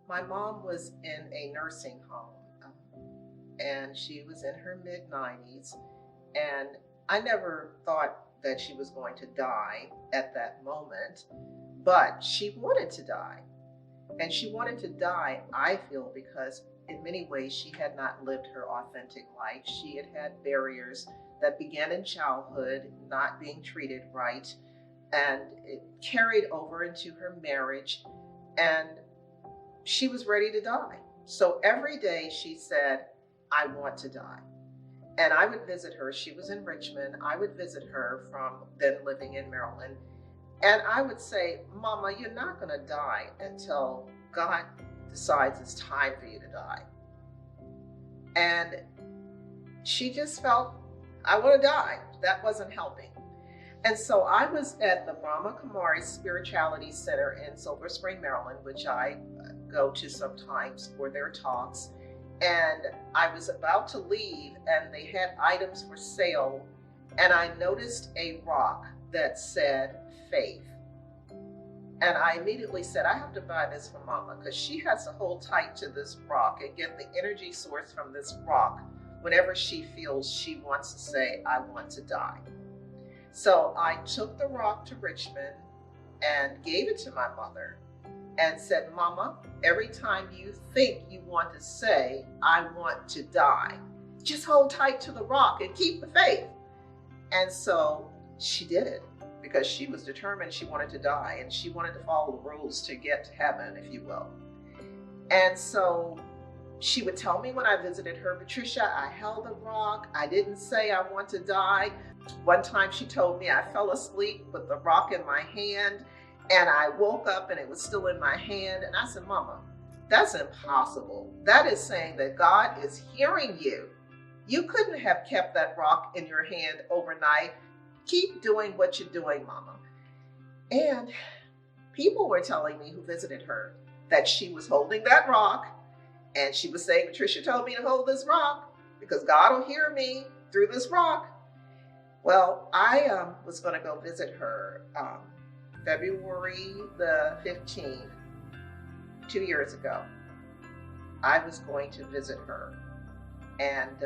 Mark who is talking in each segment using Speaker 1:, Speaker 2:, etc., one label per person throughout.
Speaker 1: My mom was in a nursing home, and she was in her mid 90s. And I never thought that she was going to die at that moment, but she wanted to die. And she wanted to die, I feel, because in many ways she had not lived her authentic life. She had had barriers that began in childhood, not being treated right, and it carried over into her marriage. And she was ready to die. So every day she said, I want to die. And I would visit her. She was in Richmond. I would visit her from then living in Maryland. And I would say, Mama, you're not going to die until God decides it's time for you to die. And she just felt, I want to die. That wasn't helping. And so I was at the Brahma Kumari Spirituality Center in Silver Spring, Maryland, which I go to sometimes for their talks. And I was about to leave, and they had items for sale. And I noticed a rock that said faith. And I immediately said, I have to buy this for Mama, because she has to hold tight to this rock and get the energy source from this rock whenever she feels she wants to say, I want to die. So I took the rock to Richmond and gave it to my mother and said, Mama, every time you think you want to say, I want to die, just hold tight to the rock and keep the faith. And so she did it, because she was determined she wanted to die, and she wanted to follow the rules to get to heaven, if you will. And so she would tell me when I visited her, Patricia, I held the rock. I didn't say I want to die. One time she told me I fell asleep with the rock in my hand, and I woke up and it was still in my hand. And I said, Mama, that's impossible. That is saying that God is hearing you. You couldn't have kept that rock in your hand overnight. Keep doing what you're doing, Mama. And people were telling me who visited her that she was holding that rock, and she was saying, Patricia told me to hold this rock because God will hear me through this rock. Well, I was going to go visit her February the 15th, 2 years ago. I was going to visit her, and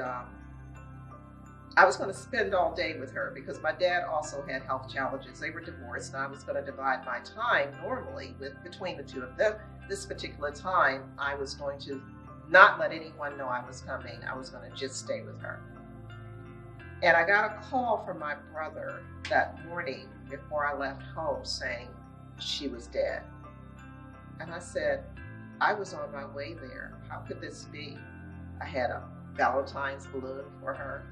Speaker 1: I was going to spend all day with her because my dad also had health challenges. They were divorced, and I was going to divide my time normally between the two of them. This particular time, I was going to not let anyone know I was coming. I was going to just stay with her. And I got a call from my brother that morning before I left home saying she was dead. And I said, I was on my way there. How could this be? I had a Valentine's balloon for her.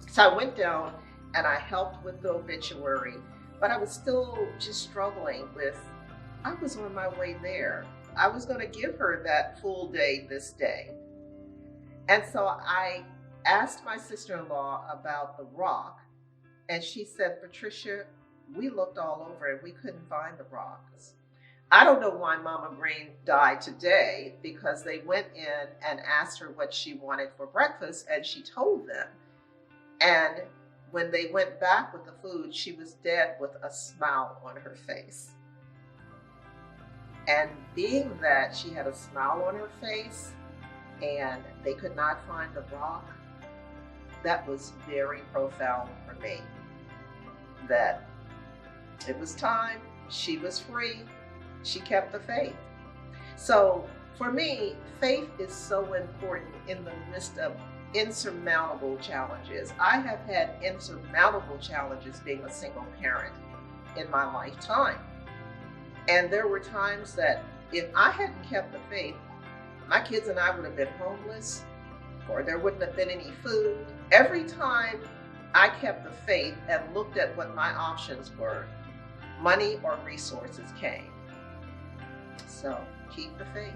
Speaker 1: So I went down and I helped with the obituary, but I was still just struggling with, I was on my way there. I was going to give her that full day this day. And so I asked my sister-in-law about the rock, and she said, Patricia, we looked all over and we couldn't find the rocks. I don't know why Mama Green died today, because they went in and asked her what she wanted for breakfast, and she told them. And when they went back with the food, she was dead with a smile on her face. And being that she had a smile on her face and they could not find the rock, that was very profound for me. That it was time, she was free, she kept the faith. So for me, faith is so important in the midst of insurmountable challenges. I have had insurmountable challenges being a single parent in my lifetime. And there were times that if I hadn't kept the faith, my kids and I would have been homeless, or there wouldn't have been any food. Every time I kept the faith and looked at what my options were, money or resources came. So keep the faith.